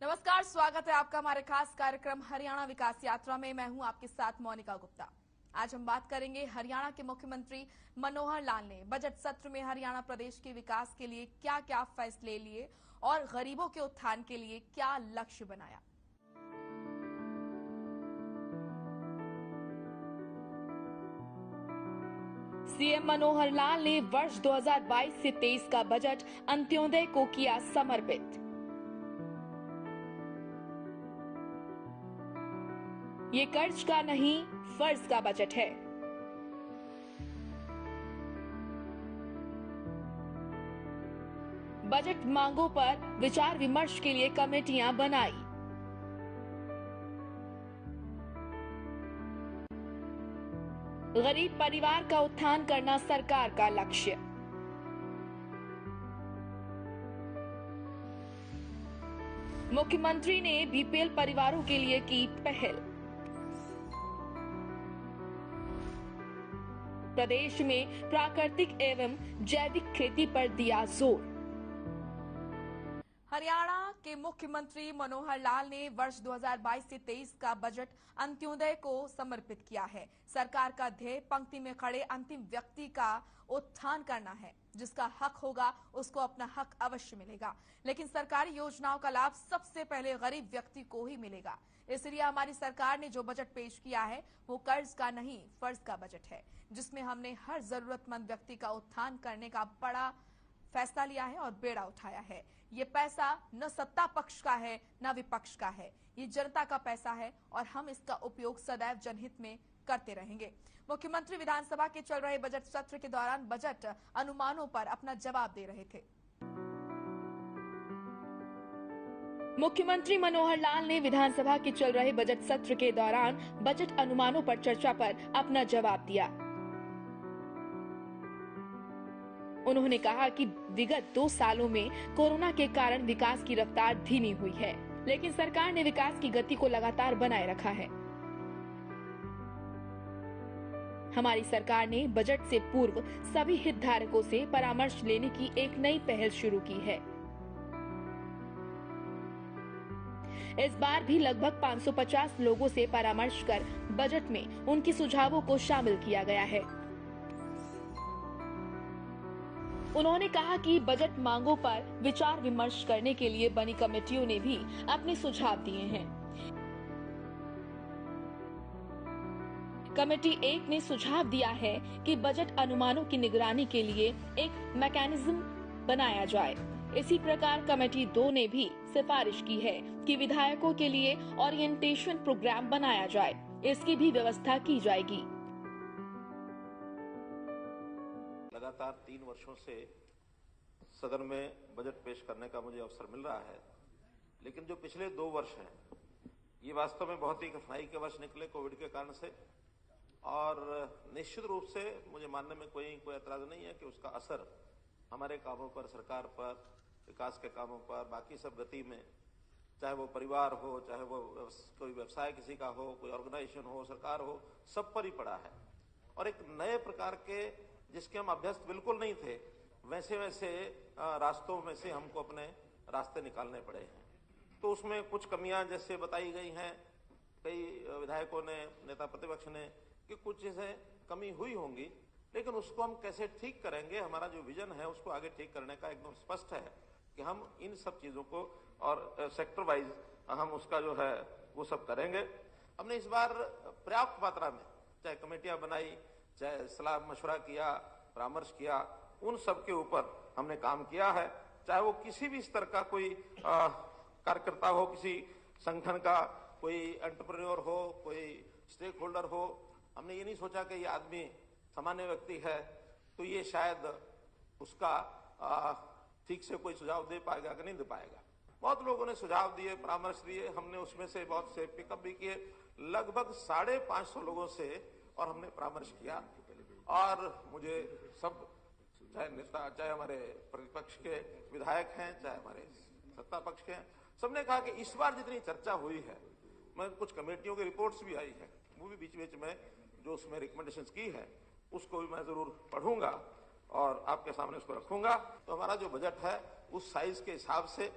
नमस्कार, स्वागत है आपका हमारे खास कार्यक्रम हरियाणा विकास यात्रा में। मैं हूं आपके साथ मोनिका गुप्ता। आज हम बात करेंगे हरियाणा के मुख्यमंत्री मनोहर लाल ने बजट सत्र में हरियाणा प्रदेश के विकास के लिए क्या क्या फैसले लिए और गरीबों के उत्थान के लिए क्या लक्ष्य बनाया। सीएम मनोहर लाल ने वर्ष 2022 से 23 का बजट अंत्योदय को किया समर्पित। ये कर्ज का नहीं, फर्ज का बजट है। बजट मांगों पर विचार विमर्श के लिए कमेटियां बनाई। गरीब परिवार का उत्थान करना सरकार का लक्ष्य। मुख्यमंत्री ने बीपीएल परिवारों के लिए की पहल। प्रदेश में प्राकृतिक एवं जैविक खेती पर दिया जोर। हरियाणा के मुख्यमंत्री मनोहर लाल ने वर्ष 2022 से 23 का बजट अंत्योदय को समर्पित किया है। सरकार का ध्येय पंक्ति में खड़े अंतिम व्यक्ति का उत्थान करना है। जिसका हक होगा उसको अपना हक अवश्य मिलेगा, लेकिन सरकारी योजनाओं का लाभ सबसे पहले गरीब व्यक्ति को ही मिलेगा। इसलिए हमारी सरकार ने जो बजट पेश किया है वो कर्ज का नहीं, फर्ज का बजट है, जिसमें हमने हर जरूरतमंद व्यक्ति का उत्थान करने का बड़ा फैसला लिया है और बेड़ा उठाया है। ये पैसा न सत्ता पक्ष का है न विपक्ष का है, ये जनता का पैसा है और हम इसका उपयोग सदैव जनहित में करते रहेंगे। मुख्यमंत्री विधानसभा के चल रहे बजट सत्र के दौरान बजट अनुमानों पर अपना जवाब दे रहे थे। मुख्यमंत्री मनोहर लाल ने विधानसभा के चल रहे बजट सत्र के दौरान बजट अनुमानों पर चर्चा पर अपना जवाब दिया। उन्होंने कहा कि विगत 2 सालों में कोरोना के कारण विकास की रफ्तार धीमी हुई है, लेकिन सरकार ने विकास की गति को लगातार बनाए रखा है। हमारी सरकार ने बजट से पूर्व सभी हितधारकों से परामर्श लेने की एक नई पहल शुरू की है। इस बार भी लगभग 550 लोगों से परामर्श कर बजट में उनकी सुझावों को शामिल किया गया है। उन्होंने कहा कि बजट मांगों पर विचार विमर्श करने के लिए बनी कमेटियों ने भी अपने सुझाव दिए हैं। कमेटी 1 ने सुझाव दिया है कि बजट अनुमानों की निगरानी के लिए एक मैकेनिज्म बनाया जाए। इसी प्रकार कमेटी 2 ने भी सिफारिश की है कि विधायकों के लिए ओरिएंटेशन प्रोग्राम बनाया जाए, इसकी भी व्यवस्था की जाएगी। लगातार 3 वर्षों से सदन में बजट पेश करने का मुझे अवसर मिल रहा है, लेकिन जो पिछले 2 वर्ष हैं ये वास्तव में बहुत ही कठिनाई के वर्ष निकले कोविड के कारण से। और निश्चित रूप से मुझे मानने में कोई एतराज नहीं है कि उसका असर हमारे कामों पर, सरकार पर, विकास के कामों पर, बाकी सब गति में, चाहे वो परिवार हो, चाहे वो कोई व्यवसाय किसी का हो, कोई ऑर्गेनाइजेशन हो, सरकार हो, सब पर ही पड़ा है। और एक नए प्रकार के जिसके हम अभ्यस्त बिल्कुल नहीं थे, वैसे वैसे रास्तों में से हमको अपने रास्ते निकालने पड़े हैं। तो उसमें कुछ कमियां जैसे बताई गई हैं, कई विधायकों ने, नेता प्रतिपक्ष ने, कि कुछ चीजें कमी हुई होंगी, लेकिन उसको हम कैसे ठीक करेंगे, हमारा जो विजन है उसको आगे ठीक करने का एकदम स्पष्ट है कि हम इन सब चीजों को और सेक्टर वाइज हम उसका जो है वो सब करेंगे। हमने इस बार पर्याप्त मात्रा में चाहे कमेटियां बनाई, चाहे सलाह मशवरा किया, परामर्श किया, उन सब के ऊपर हमने काम किया है। चाहे वो किसी भी स्तर का कोई कार्यकर्ता हो, किसी संगठन का कोई एंटरप्रेन्योर हो, कोई स्टेक होल्डर हो, हमने ये नहीं सोचा कि ये आदमी सामान्य व्यक्ति है तो ये शायद उसका ठीक से कोई सुझाव दे पाएगा कि नहीं दे पाएगा। बहुत लोगों ने सुझाव दिए, परामर्श दिए, हमने उसमें से बहुत से पिकअप भी किए, लगभग 550 लोगों से, और हमने परामर्श किया। और मुझे सब, चाहे नेता, चाहे हमारे प्रतिपक्ष के विधायक हैं, चाहे हमारे सत्ता पक्ष के हैं, सबने कहा कि इस बार जितनी चर्चा हुई है, मैं कुछ कमेटियों की रिपोर्ट्स भी आई है, वो भी बीच बीच में जो उसमें रिकमेंडेशंस की है उसको भी मैं जरूर पढ़ूंगा और आपके सामने उसको रखूंगा। तो हमारा जो बजट है उस साइज के हिसाब से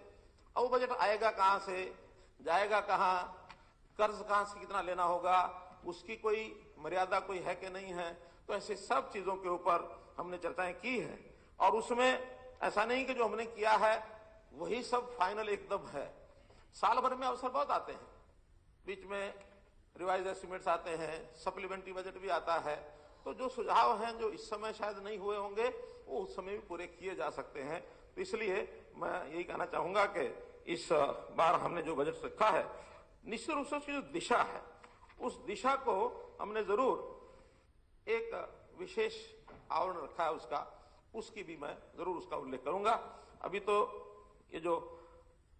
अब वो बजट आएगा कहां से, जाएगा कहां, कर्ज कहां से कितना लेना होगा, उसकी कोई मर्यादा कोई है कि नहीं है। तो ऐसे सब चीजों के ऊपर हमने चर्चाएं की है और उसमें ऐसा नहीं कि जो हमने किया है वही सब फाइनल एकदम है। साल भर में अवसर बहुत आते हैं, बीच में रिवाइज एस्टिमेट्स आते हैं, सप्लीमेंट्री बजट भी आता है। तो जो सुझाव हैं जो इस समय शायद नहीं हुए होंगे वो उस समय भी पूरे किए जा सकते हैं। तो इसलिए मैं यही कहना चाहूंगा कि इस बार हमने जो बजट रखा है निश्चित रूप से उसकी जो दिशा है उस दिशा को हमने जरूर एक विशेष आवरण रखा है उसका, उसकी भी मैं जरूर उसका उल्लेख करूंगा। अभी तो ये जो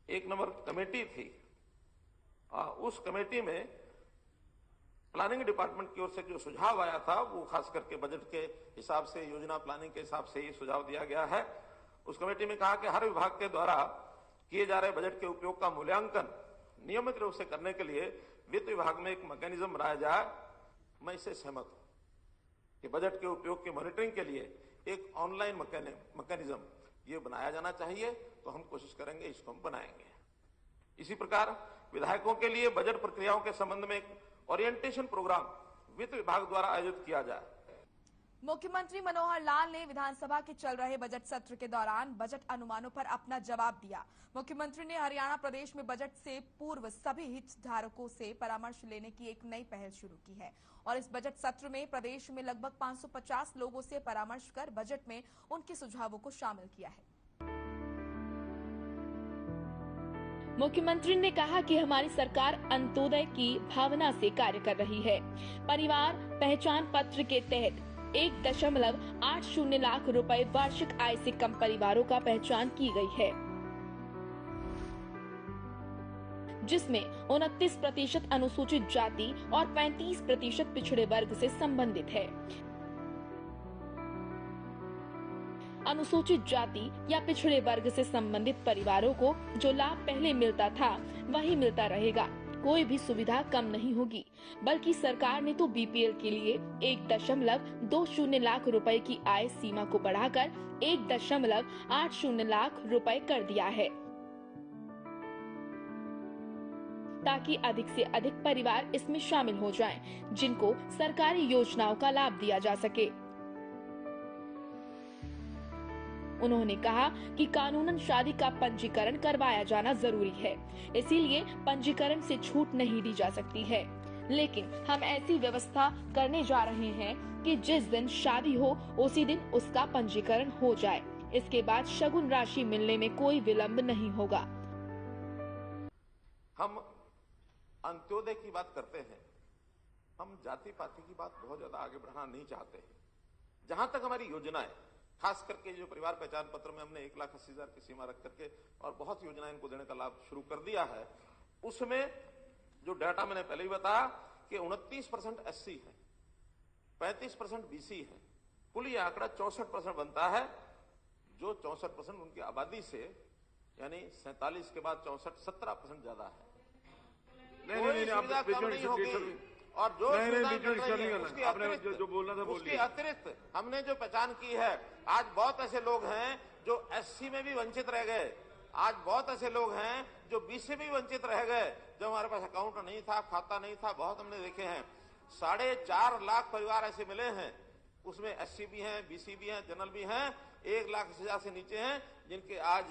1 नंबर कमेटी थी उस कमेटी में प्लानिंग डिपार्टमेंट की ओर से जो सुझाव आया था वो खास करके बजट के हिसाब से, योजना प्लानिंग के हिसाब से ये सुझाव दिया गया है। उस कमेटी में कहा कि हर विभाग के द्वारा किए जा रहे बजट के उपयोग का मूल्यांकन नियमित रूप से करने के लिए वित्त विभाग में एक मैकेनिज्म बनाया जाए। मैं इससे सहमत हूं कि बजट के उपयोग की मॉनिटरिंग के लिए एक ऑनलाइन मैकेनिज्म ये बनाया जाना चाहिए। तो हम कोशिश करेंगे, इसको हम बनाएंगे। इसी प्रकार विधायकों के लिए बजट प्रक्रियाओं के संबंध में एक ओरिएंटेशन प्रोग्राम वित्त विभाग द्वारा आयोजित किया जाए। मुख्यमंत्री मनोहर लाल ने विधानसभा के चल रहे बजट सत्र के दौरान बजट अनुमानों पर अपना जवाब दिया। मुख्यमंत्री ने हरियाणा प्रदेश में बजट से पूर्व सभी हितधारकों से परामर्श लेने की एक नई पहल शुरू की है और इस बजट सत्र में प्रदेश में लगभग 550 लोगों से परामर्श कर बजट में उनके सुझावों को शामिल किया है। मुख्यमंत्री ने कहा कि हमारी सरकार अंत्योदय की भावना से कार्य कर रही है। परिवार पहचान पत्र के तहत 1.80 लाख रुपए वार्षिक आय से कम परिवारों का पहचान की गई है, जिसमें 29% अनुसूचित जाति और 35% पिछड़े वर्ग से संबंधित है। अनुसूचित जाति या पिछड़े वर्ग से संबंधित परिवारों को जो लाभ पहले मिलता था वही मिलता रहेगा। कोई भी सुविधा कम नहीं होगी, बल्कि सरकार ने तो बीपीएल के लिए 1.20 लाख रुपए की आय सीमा को बढ़ाकर 1.80 लाख रुपए कर दिया है, ताकि अधिक से अधिक परिवार इसमें शामिल हो जाएं, जिनको सरकारी योजनाओं का लाभ दिया जा सके। उन्होंने कहा कि कानूनन शादी का पंजीकरण करवाया जाना जरूरी है, इसीलिए पंजीकरण से छूट नहीं दी जा सकती है। लेकिन हम ऐसी व्यवस्था करने जा रहे हैं कि जिस दिन शादी हो उसी दिन उसका पंजीकरण हो जाए। इसके बाद शगुन राशि मिलने में कोई विलंब नहीं होगा। हम अंत्योदय की बात करते हैं, हम जाति पाति की बात बहुत ज्यादा आगे बढ़ाना नहीं चाहते हैं। जहां तक हमारी योजनाएं, खास करके जो परिवार पहचान पत्र में हमने 1,80,000 की सीमा रख करके और बहुत योजनाएं इनको देने का लाभ शुरू कर दिया है, उसमें जो डाटा मैंने पहले ही बताया कि 29% एससी है, 35% बीसी है, कुल ये आंकड़ा 64% बनता है, जो 64% उनकी आबादी से, यानी 47 के बाद 64, 17% ज्यादा है। नहीं, आप नहीं होगी और जो उसके अतिरिक्त हमने जो पहचान की है, आज बहुत ऐसे लोग हैं जो एससी में भी वंचित रह गए, आज बहुत ऐसे लोग हैं जो बीसी में भी वंचित रह गए, जो हमारे पास अकाउंट नहीं था, खाता नहीं था, बहुत हमने देखे हैं। 4.5 लाख परिवार ऐसे मिले हैं, उसमें एससी भी हैं, बीसी भी हैं, जनरल भी हैं, 1,80,000 से नीचे हैं, जिनके आज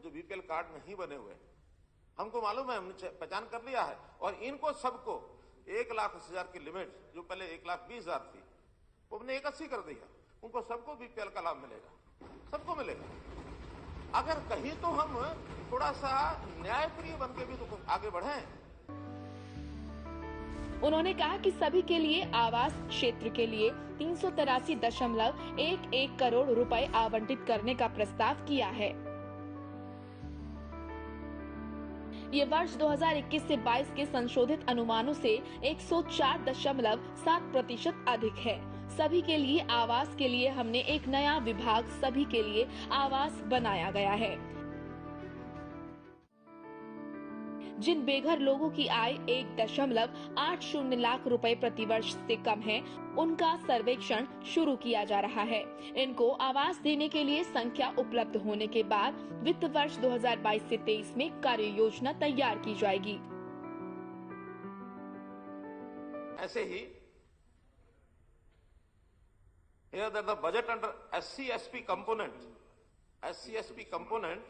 जो बीपीएल कार्ड नहीं बने हुए। हमको मालूम है, हमने पहचान कर लिया है और इनको सबको 1,80,000 की लिमिट जो पहले 1,20,000 थी वो हमने 81 कर दी है। उनको सबको बीपीएल का लाभ मिलेगा, सबको मिलेगा। अगर कहीं तो हम थोड़ा सा न्यायप्रिय बन के भी तो आगे बढ़ें। उन्होंने कहा कि सभी के लिए आवास क्षेत्र के लिए 383.11 करोड़ रुपए आवंटित करने का प्रस्ताव किया है। ये वर्ष 2021 से 22 के संशोधित अनुमानों से 104.7% अधिक है। सभी के लिए आवास के लिए हमने एक नया विभाग सभी के लिए आवास बनाया गया है। जिन बेघर लोगों की आय 1.80 लाख रुपए प्रति वर्ष से कम है, उनका सर्वेक्षण शुरू किया जा रहा है। इनको आवास देने के लिए संख्या उपलब्ध होने के बाद वित्त वर्ष 2022 से 23 में कार्य योजना तैयार की जाएगी। ऐसे ही here that the budget under SC/ST component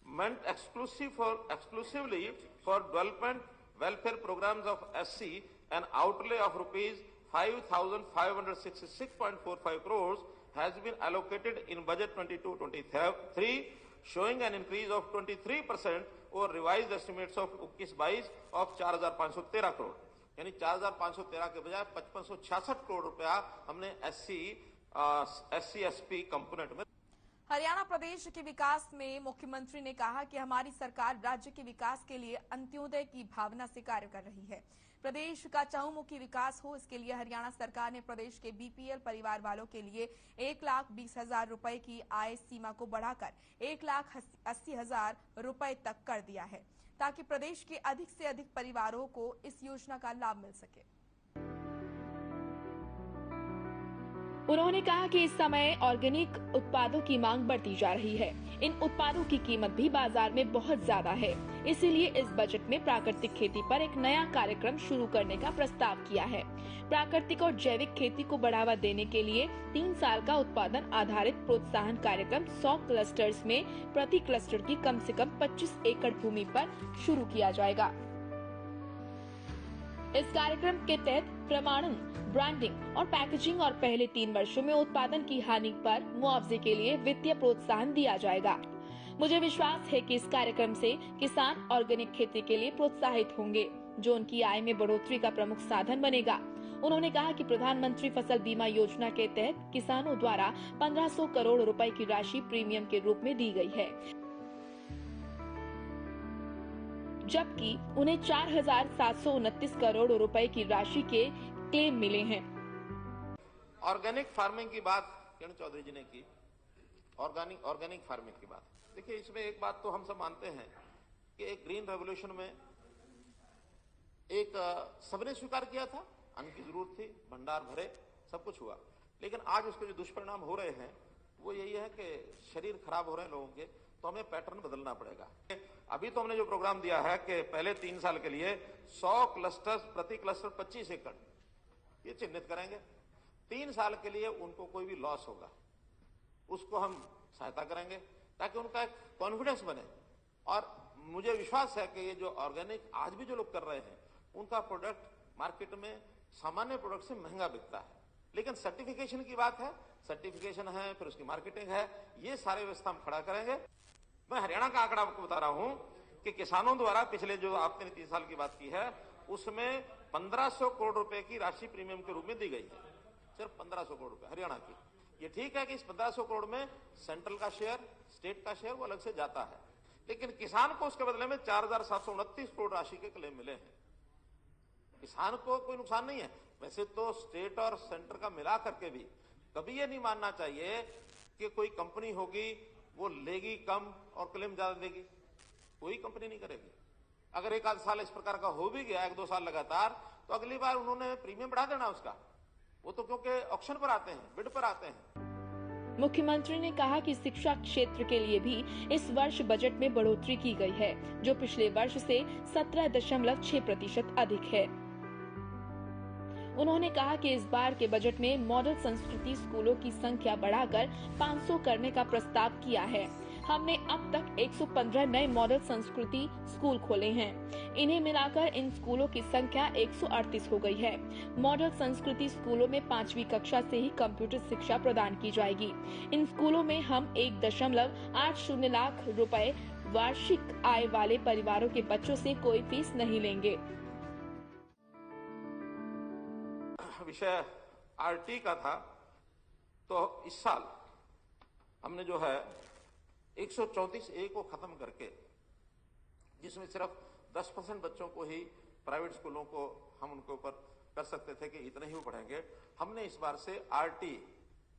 meant exclusively for development welfare programs of SC, an outlay of rupees 5,566.45 crores has been allocated in budget 22-23, showing an increase of 23% over revised estimates of 21-22 of 4,513 crore। यानी 4,513 के बजाय 5,566 करोड़ रुपया हमने SC/ST component में। हरियाणा प्रदेश के विकास में मुख्यमंत्री ने कहा कि हमारी सरकार राज्य के विकास के लिए अंत्योदय की भावना से कार्य कर रही है। प्रदेश का चहुमुखी विकास हो, इसके लिए हरियाणा सरकार ने प्रदेश के बीपीएल परिवार वालों के लिए 1,20,000 रुपए की आय सीमा को बढ़ाकर 1,80,000 रुपए तक कर दिया है, ताकि प्रदेश के अधिक से अधिक परिवारों को इस योजना का लाभ मिल सके। उन्होंने कहा कि इस समय ऑर्गेनिक उत्पादों की मांग बढ़ती जा रही है। इन उत्पादों की कीमत भी बाजार में बहुत ज्यादा है, इसीलिए इस बजट में प्राकृतिक खेती पर एक नया कार्यक्रम शुरू करने का प्रस्ताव किया है। प्राकृतिक और जैविक खेती को बढ़ावा देने के लिए 3 साल का उत्पादन आधारित प्रोत्साहन कार्यक्रम 100 क्लस्टर्स में प्रति क्लस्टर की कम से कम 25 एकड़ भूमि पर शुरू किया जाएगा। इस कार्यक्रम के तहत प्रमाणन, ब्रांडिंग और पैकेजिंग और पहले 3 वर्षों में उत्पादन की हानि पर मुआवजे के लिए वित्तीय प्रोत्साहन दिया जाएगा। मुझे विश्वास है कि इस कार्यक्रम से किसान ऑर्गेनिक खेती के लिए प्रोत्साहित होंगे, जो उनकी आय में बढ़ोतरी का प्रमुख साधन बनेगा। उन्होंने कहा कि प्रधानमंत्री फसल बीमा योजना के तहत किसानों द्वारा 1500 करोड़ रुपए की राशि प्रीमियम के रूप में दी गई है, जबकि उन्हें 4,729 करोड़ रुपए की राशि के क्लेम मिले हैं। ऑर्गेनिक फार्मिंग की बात किरण चौधरी जी ने की। ऑर्गेनिक फार्मिंग की बात, देखिए इसमें एक बात तो हम सब मानते हैं कि एक ग्रीन रेवोल्यूशन में एक सबने स्वीकार किया था, अन्न की जरूरत थी, भंडार भरे, सब कुछ हुआ, लेकिन आज उसके जो दुष्परिणाम हो रहे हैं वो यही है कि शरीर खराब हो रहे हैं लोगों के, तो हमें पैटर्न बदलना पड़ेगा। अभी तो हमने जो प्रोग्राम दिया है कि पहले 3 साल के लिए 100 क्लस्टर्स, प्रति क्लस्टर 25 एकड़ ये चिन्हित करेंगे। 3 साल के लिए उनको कोई भी लॉस होगा उसको हम सहायता करेंगे, ताकि उनका एक कॉन्फिडेंस बने। और मुझे विश्वास है कि ये जो ऑर्गेनिक आज भी जो लोग कर रहे हैं उनका प्रोडक्ट मार्केट में सामान्य प्रोडक्ट से महंगा बिकता है, लेकिन सर्टिफिकेशन की बात है, सर्टिफिकेशन है, फिर उसकी मार्केटिंग है, ये सारे व्यवस्था हम खड़ा करेंगे। मैं हरियाणा का आंकड़ा आपको बता रहा हूं कि किसानों द्वारा पिछले जो आपने 3 साल की बात की है उसमें 1500 करोड़ रुपए की राशि प्रीमियम के रूप में दी गई है, सिर्फ 1500 करोड़ रुपए हरियाणा की। ये ठीक है कि इस 1500 करोड़ में सेंट्रल का शेयर, स्टेट का शेयर वो अलग से जाता है, लेकिन किसान को उसके बदले में 4,729 करोड़ राशि के क्लेम मिले हैं। किसान को कोई नुकसान नहीं है। वैसे तो स्टेट और सेंटर का मिला करके भी कभी ये नहीं मानना चाहिए कि कोई कंपनी होगी वो लेगी कम और क्लेम ज्यादा देगी, कोई कंपनी नहीं करेगी। अगर 1 आध साल इस प्रकार का हो भी गया, 1-2 साल लगातार, तो अगली बार उन्होंने प्रीमियम बढ़ा देना उसका, वो तो क्योंकि ऑक्शन पर आते हैं, बिड पर आते हैं। मुख्यमंत्री ने कहा कि शिक्षा क्षेत्र के लिए भी इस वर्ष बजट में बढ़ोतरी की गई है, जो पिछले वर्ष से 17.6% अधिक है। उन्होंने कहा कि इस बार के बजट में मॉडल संस्कृति स्कूलों की संख्या बढ़ाकर 500 करने का प्रस्ताव किया है। हमने अब तक 115 नए मॉडल संस्कृति स्कूल खोले हैं। इन्हें मिलाकर इन स्कूलों की संख्या 138 हो गई है। मॉडल संस्कृति स्कूलों में 5वीं कक्षा से ही कंप्यूटर शिक्षा प्रदान की जाएगी। इन स्कूलों में हम 1.80 लाख रुपए वार्षिक आय वाले परिवारों के बच्चों से कोई फीस नहीं लेंगे। विषय आरटी का था, तो इस साल हमने जो है 134A को खत्म करके, जिसमें सिर्फ 10% बच्चों को ही प्राइवेट स्कूलों को हम उनके ऊपर कर सकते थे कि इतने ही वो पढ़ेंगे, हमने इस बार से आरटी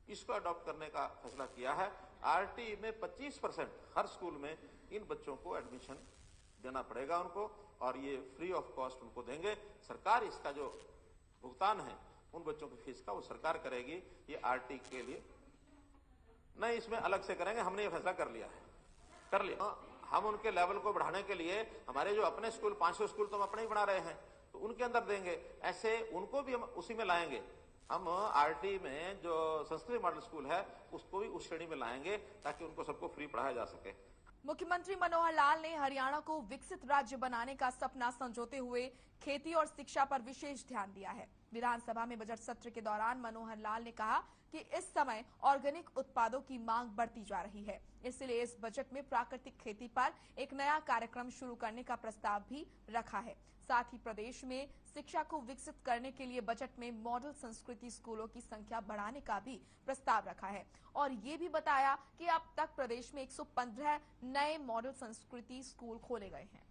इसको अडॉप्ट करने का फैसला किया है। आरटी में 25% हर स्कूल में इन बच्चों को एडमिशन देना पड़ेगा उनको, और ये फ्री ऑफ कॉस्ट उनको देंगे। सरकार इसका जो भुगतान है उन बच्चों की फीस का वो सरकार करेगी। ये आरटी के लिए नहीं, इसमें अलग से करेंगे। हमने ये फैसला कर लिया। हम उनके लेवल को बढ़ाने के लिए हमारे जो अपने स्कूल 500 स्कूल तो हम अपने ही बना रहे हैं, तो उनके अंदर देंगे, ऐसे उनको भी हम उसी में लाएंगे। हम आरटी में जो संस्कृत मॉडल स्कूल है उसको भी उस श्रेणी में लाएंगे ताकि उनको सबको फ्री पढ़ाया जा सके। मुख्यमंत्री मनोहर लाल ने हरियाणा को विकसित राज्य बनाने का सपना संजोते हुए खेती और शिक्षा पर विशेष ध्यान दिया है। विधानसभा में बजट सत्र के दौरान मनोहर लाल ने कहा कि इस समय ऑर्गेनिक उत्पादों की मांग बढ़ती जा रही है, इसलिए इस बजट में प्राकृतिक खेती पर एक नया कार्यक्रम शुरू करने का प्रस्ताव भी रखा है। साथ ही प्रदेश में शिक्षा को विकसित करने के लिए बजट में मॉडल संस्कृति स्कूलों की संख्या बढ़ाने का भी प्रस्ताव रखा है और ये भी बताया कि अब तक प्रदेश में 115 नए मॉडल संस्कृति स्कूल खोले गए हैं।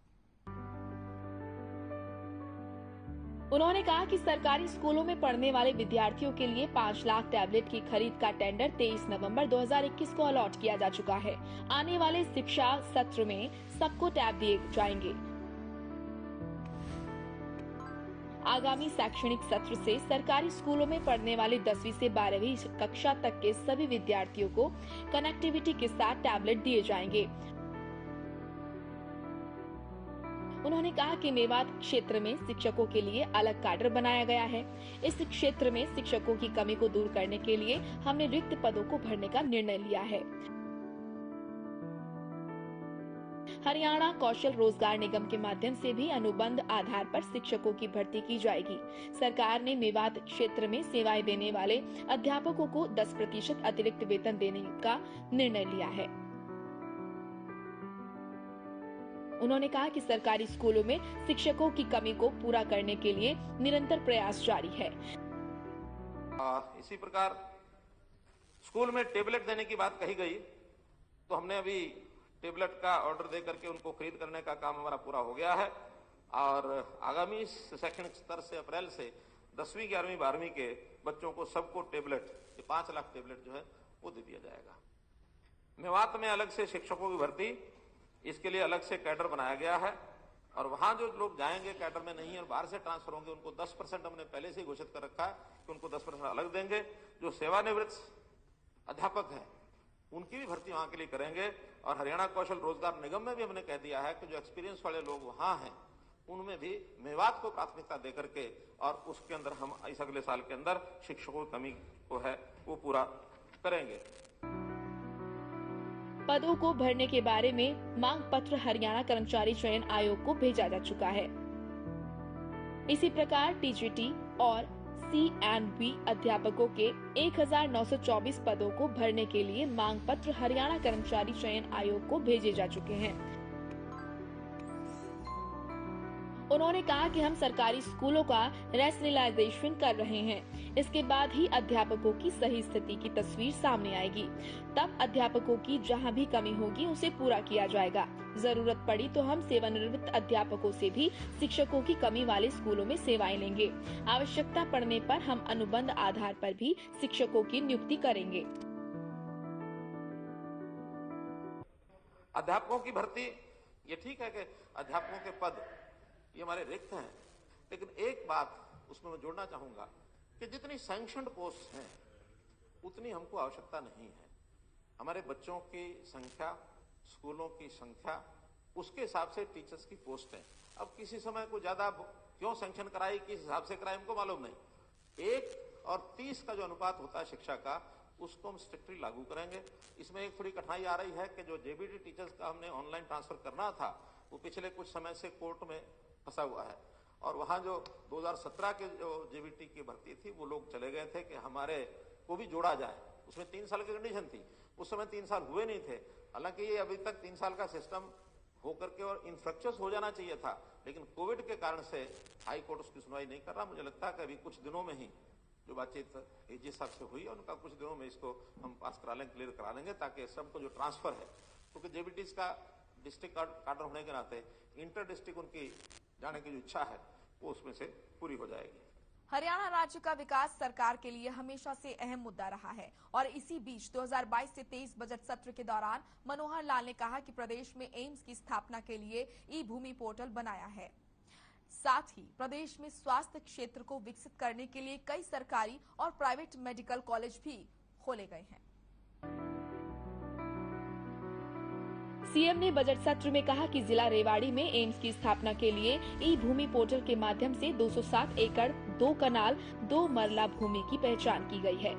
उन्होंने कहा कि सरकारी स्कूलों में पढ़ने वाले विद्यार्थियों के लिए 5 लाख टैबलेट की खरीद का टेंडर 23 नवंबर 2021 को अलॉट किया जा चुका है। आने वाले शिक्षा सत्र में सबको टैब दिए जाएंगे। आगामी शैक्षणिक सत्र से सरकारी स्कूलों में पढ़ने वाले 10वीं से 12वीं कक्षा तक के सभी विद्यार्थियों को कनेक्टिविटी के साथ टैबलेट दिए जाएंगे। उन्होंने कहा कि मेवात क्षेत्र में शिक्षकों के लिए अलग कैडर बनाया गया है। इस क्षेत्र में शिक्षकों की कमी को दूर करने के लिए हमने रिक्त पदों को भरने का निर्णय लिया है। हरियाणा कौशल रोजगार निगम के माध्यम से भी अनुबंध आधार पर शिक्षकों की भर्ती की जाएगी। सरकार ने मेवात क्षेत्र में सेवाएं देने वाले अध्यापकों को 10% अतिरिक्त वेतन देने का निर्णय लिया है। उन्होंने कहा कि सरकारी स्कूलों में शिक्षकों की कमी को पूरा करने के लिए निरंतर प्रयास जारी है। इसी प्रकार स्कूल में टेबलेट देने की बात कही गई, तो हमने अभी टेबलेट का ऑर्डर दे करके उनको खरीद करने का काम हमारा पूरा हो गया है और आगामी शैक्षणिक स्तर से अप्रैल से 10वीं 11वीं 12वीं के बच्चों को सबको टेबलेट, 5 लाख टेबलेट जो है वो दे दिया जाएगा। मेवात में अलग से शिक्षकों की भर्ती, इसके लिए अलग से कैडर बनाया गया है और वहां जो लोग जाएंगे कैडर में नहीं और बाहर से ट्रांसफर होंगे उनको 10% हमने पहले से ही घोषित कर रखा है कि उनको 10% अलग देंगे। जो सेवानिवृत्त अध्यापक हैं उनकी भी भर्ती वहां के लिए करेंगे और हरियाणा कौशल रोजगार निगम में भी हमने कह दिया है कि जो एक्सपीरियंस वाले लोग वहां हैं उनमें भी मेवात को प्राथमिकता देकर के और उसके अंदर हम इस अगले साल के अंदर शिक्षकों की कमी को है वो पूरा करेंगे। पदों को भरने के बारे में मांग पत्र हरियाणा कर्मचारी चयन आयोग को भेजा जा चुका है। इसी प्रकार टीजीटी और CNB अध्यापकों के 1924 पदों को भरने के लिए मांग पत्र हरियाणा कर्मचारी चयन आयोग को भेजे जा चुके हैं। उन्होंने कहा कि हम सरकारी स्कूलों का रैशनलाइजेशन कर रहे हैं। इसके बाद ही अध्यापकों की सही स्थिति की तस्वीर सामने आएगी। तब अध्यापकों की जहां भी कमी होगी उसे पूरा किया जाएगा। जरूरत पड़ी तो हम सेवानिवृत्त अध्यापकों से भी शिक्षकों की कमी वाले स्कूलों में सेवाएं लेंगे। आवश्यकता पड़ने पर हम अनुबंध आधार पर भी शिक्षकों की नियुक्ति करेंगे। अध्यापकों की भर्ती, ये ठीक है कि अध्यापकों के पद ये हमारे रिक्त हैं, लेकिन एक बात उसमें मैं जोड़ना चाहूंगा कि जितनी सैंक्शनड पोस्ट हैं उतनी हमको आवश्यकता नहीं है। हमारे बच्चों की संख्या, स्कूलों की संख्या, उसके हिसाब से टीचर्स की पोस्ट है। अब किसी समय को ज्यादा क्यों सैंक्शन कराई, किस हिसाब से कराई, हमको मालूम नहीं। 1 और 30 का जो अनुपात होता है शिक्षा का, उसको हम स्ट्रिक्टली लागू करेंगे। इसमें एक थोड़ी कठिनाई आ रही है कि जो जेबीटी टीचर्स का हमने ऑनलाइन ट्रांसफर करना था वो पिछले कुछ समय से कोर्ट में फंसा हुआ है और वहां जो 2017 के जो जेबीटी की भर्ती थी वो लोग चले गए थे कि हमारे को भी जोड़ा जाए। उसमें 3 साल की कंडीशन थी, उस समय 3 साल हुए नहीं थे। हालांकि ये अभी तक 3 साल का सिस्टम होकर के और इंफ्रक्चर्स हो जाना चाहिए था, लेकिन कोविड के कारण से हाई कोर्ट उसकी सुनवाई नहीं कर रहा। मुझे लगता है कि अभी कुछ दिनों में ही जो बातचीत एजी साहब से हुई है उनका कुछ दिनों में इसको हम पास करा लेंगे, क्लियर करा लेंगे, ताकि सबको जो ट्रांसफर है, क्योंकि जेबीटीज का डिस्ट्रिक्ट कार्डर होने के नाते इंटर डिस्ट्रिक्ट उनकी जाने की जो इच्छा है वो उसमें से पूरी हो जाएगी। हरियाणा राज्य का विकास सरकार के लिए हमेशा से अहम मुद्दा रहा है और इसी बीच 2022 से 23 बजट सत्र के दौरान मनोहर लाल ने कहा कि प्रदेश में एम्स की स्थापना के लिए ई-भूमि पोर्टल बनाया है। साथ ही प्रदेश में स्वास्थ्य क्षेत्र को विकसित करने के लिए कई सरकारी और प्राइवेट मेडिकल कॉलेज भी खोले गए हैं। सीएम ने बजट सत्र में कहा कि जिला रेवाड़ी में एम्स की स्थापना के लिए ई-भूमि पोर्टल के माध्यम से 207 एकड़ 2 कनाल 2 मरला भूमि की पहचान की गई है।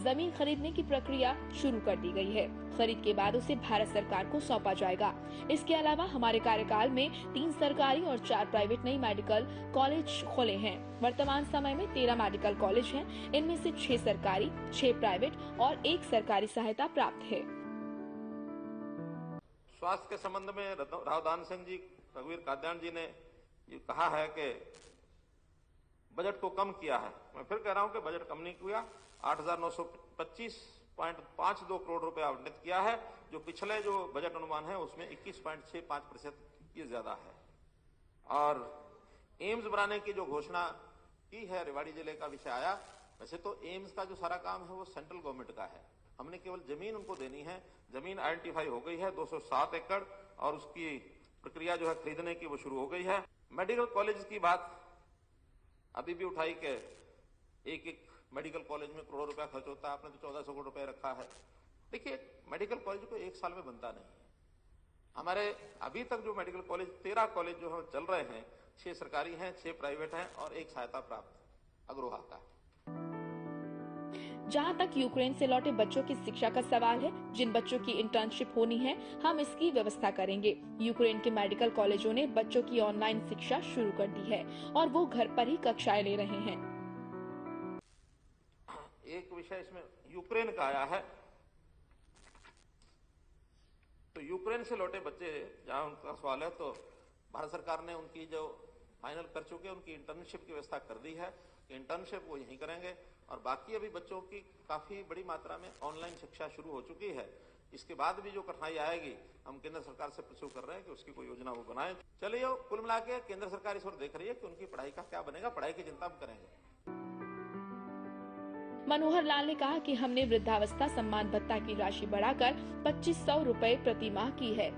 जमीन खरीदने की प्रक्रिया शुरू कर दी गई है। खरीद के बाद उसे भारत सरकार को सौंपा जाएगा। इसके अलावा हमारे कार्यकाल में 3 सरकारी और 4 प्राइवेट नई मेडिकल कॉलेज खोले हैं। वर्तमान समय में 13 मेडिकल कॉलेज हैं। इनमें से 6 सरकारी, 6 प्राइवेट और 1 सरकारी सहायता प्राप्त है। स्वास्थ्य के संबंध में रावदान सिंह जी, रघुवीर काद्यान जी ने ये कहा है कि बजट को कम किया है। मैं फिर कह रहा हूं कि बजट कम नहीं किया। 8,925.52 करोड़ रुपए आवंटित किया है, जो पिछले जो बजट अनुमान है उसमें 21.65% ये ज्यादा है। और एम्स बनाने की जो घोषणा की है, रेवाड़ी जिले का विषय आया। वैसे तो एम्स का जो सारा काम है वो सेंट्रल गवर्नमेंट का है। हमने केवल जमीन उनको देनी है। जमीन आइडेंटिफाई हो गई है 207 एकड़ और उसकी प्रक्रिया जो है खरीदने की वो शुरू हो गई है। मेडिकल कॉलेज की बात अभी भी उठाई के एक मेडिकल कॉलेज में करोड़ों रुपया खर्च होता है। आपने तो 1400 करोड़ रुपया रखा है। देखिए, मेडिकल कॉलेज को 1 साल में बनता नहीं है। हमारे अभी तक जो मेडिकल कॉलेज 13 कॉलेज जो है चल रहे हैं, 6 सरकारी हैं, 6 प्राइवेट हैं और 1 सहायता प्राप्त अग्रोहा का। जहां तक यूक्रेन से लौटे बच्चों की शिक्षा का सवाल है, जिन बच्चों की इंटर्नशिप होनी है, हम इसकी व्यवस्था करेंगे। यूक्रेन के मेडिकल कॉलेजों ने बच्चों की ऑनलाइन शिक्षा शुरू कर दी है और वो घर पर ही कक्षाएं ले रहे हैं। एक विषय इसमें यूक्रेन का आया है, तो यूक्रेन से लौटे बच्चे जहां उनका सवाल है, तो भारत सरकार ने उनकी जो फाइनल कर चुके हैं उनकी इंटर्नशिप की व्यवस्था कर दी है। इंटर्नशिप वो यहीं करेंगे और बाकी अभी बच्चों की काफी बड़ी मात्रा में ऑनलाइन शिक्षा शुरू हो चुकी है। इसके बाद भी जो कठिनाई आएगी, हम केंद्र सरकार से प्रश्न कर रहे हैं कि उसकी कोई योजना वो बनाए। चलिए, कुल मिला के केंद्र सरकार इस ओर देख रही है कि उनकी पढ़ाई का क्या बनेगा। पढ़ाई की चिंता हम करेंगे। मनोहर लाल ने कहा कि हमने वृद्धावस्था सम्मान भत्ता की राशि बढ़ाकर 2500 रुपए प्रति माह की है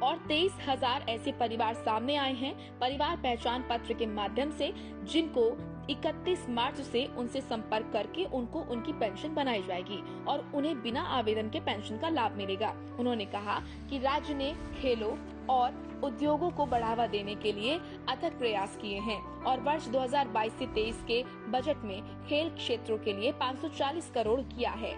और 23,000 ऐसे परिवार सामने आए हैं परिवार पहचान पत्र के माध्यम से, जिनको 31 मार्च से उनसे संपर्क करके उनको उनकी पेंशन बनाई जाएगी और उन्हें बिना आवेदन के पेंशन का लाभ मिलेगा। उन्होंने कहा कि राज्य ने खेलों और उद्योगों को बढ़ावा देने के लिए अथक प्रयास किए हैं और वर्ष 2022 से 23 के बजट में खेल क्षेत्रों के लिए 540 करोड़ किया है।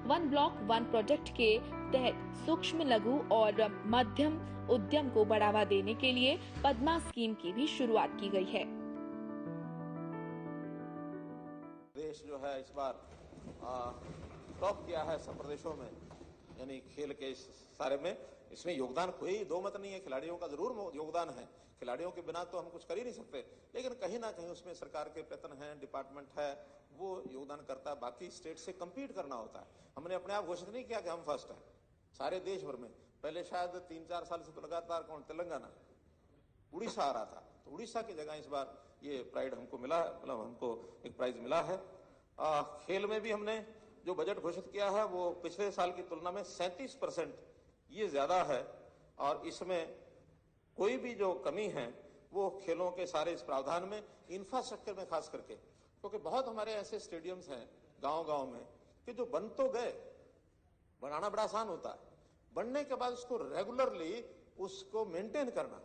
1 ब्लॉक 1 प्रोजेक्ट के तहत सूक्ष्म, लघु और मध्यम उद्यम को बढ़ावा देने के लिए पद्मा स्कीम की भी शुरुआत की गई है। देश जो है इस बार टॉप किया है सब प्रदेशों में, यानी खेल के इस सारे में। इसमें योगदान कोई दो मत नहीं है, खिलाड़ियों का जरूर योगदान है। खिलाड़ियों के बिना तो हम कुछ कर ही नहीं सकते, लेकिन कहीं ना कहीं उसमें सरकार के प्रयत्न है, डिपार्टमेंट है, वो योगदान करता है। बाकी स्टेट से compete करना होता है। हमने अपने आप घोषित नहीं किया कि हम फर्स्ट हैं सारे देश भर में। पहले शायद 3-4 साल से तो लगातार तेलंगाना, उड़ीसा आ रहा था, तो उड़ीसा की जगह इस बार ये प्राइड हमको मिला है, मतलब हमको एक प्राइज मिला है। खेल में भी हमने जो बजट घोषित किया है वो पिछले साल की तुलना में 37% ये ज्यादा है और इसमें कोई भी जो कमी है वो खेलों के सारे इस प्रावधान में, इंफ्रास्ट्रक्चर में खास करके, क्योंकि बहुत हमारे ऐसे स्टेडियम्स हैं गांव-गांव में कि जो बन तो गए, बनाना बड़ा आसान होता है, बनने के बाद उसको रेगुलरली उसको मेंटेन करना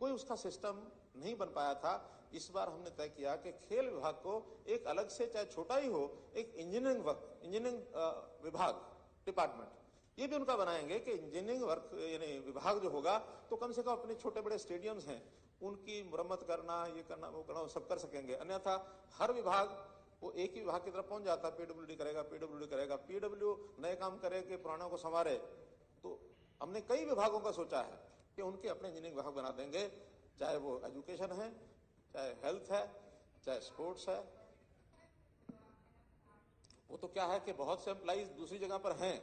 कोई उसका सिस्टम नहीं बन पाया था। इस बार हमने तय किया कि खेल विभाग को एक अलग से, चाहे छोटा ही हो, एक इंजीनियरिंग विभाग, डिपार्टमेंट, ये भी उनका बनाएंगे कि इंजीनियरिंग वर्क यानी विभाग जो होगा तो कम से कम अपने छोटे बड़े स्टेडियम्स हैं उनकी मरम्मत करना, ये करना, वो करना, वो सब कर सकेंगे। अन्यथा हर विभाग वो एक ही विभाग की तरफ पहुंच जाता है, पीडब्ल्यूडी करेगा, पीडब्ल्यू नए काम करे कि पुराना को संवारे। तो हमने कई विभागों का सोचा है कि उनके अपने इंजीनियरिंग विभाग बना देंगे, चाहे वो एजुकेशन है, चाहे हेल्थ है, चाहे स्पोर्ट्स है। वो तो क्या है कि बहुत से एम्प्लॉइज दूसरी जगह पर हैं,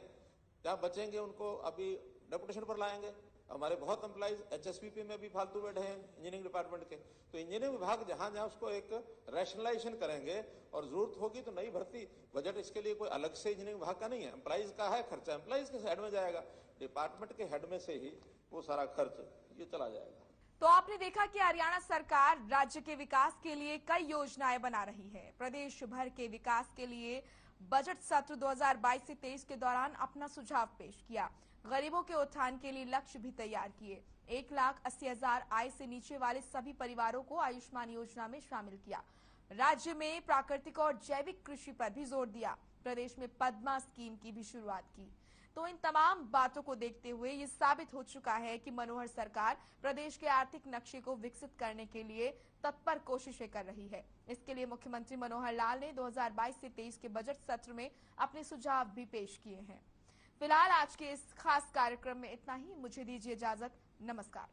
जहाँ बचेंगे उनको अभी डेपुटेशन पर लाएंगे। हमारे बहुत एम्प्लॉइज HSPP में भी फालतू बैठे हैं इंजीनियरिंग डिपार्टमेंट के, तो इंजीनियरिंग विभाग जहां जहां उसको एक रैशनलाइजेशन करेंगे और जरूरत होगी तो नई भर्ती, बजट इसके लिए कोई अलग से इंजीनियरिंग विभाग का नहीं है, एम्प्लॉइज का है, खर्चा एम्प्लॉइज के हेड में जाएगा, डिपार्टमेंट के हेड में से ही वो सारा खर्च ये चला जाएगा। तो आपने देखा कि हरियाणा सरकार राज्य के विकास के लिए कई योजनाएं बना रही है। प्रदेश भर के विकास के लिए बजट सत्र 2022 से 23 के दौरान अपना सुझाव पेश किया। गरीबों के उत्थान के लिए लक्ष्य भी तैयार किए। 1,80,000 आय से नीचे वाले सभी परिवारों को आयुष्मान योजना में शामिल किया। राज्य में प्राकृतिक और जैविक कृषि पर भी जोर दिया। प्रदेश में पद्मा स्कीम की भी शुरुआत की। तो इन तमाम बातों को देखते हुए ये साबित हो चुका है कि मनोहर सरकार प्रदेश के आर्थिक नक्शे को विकसित करने के लिए तत्पर कोशिशें कर रही है। इसके लिए मुख्यमंत्री मनोहर लाल ने 2022 से 23 के बजट सत्र में अपने सुझाव भी पेश किए हैं। फिलहाल आज के इस खास कार्यक्रम में इतना ही। मुझे दीजिए इजाजत। नमस्कार।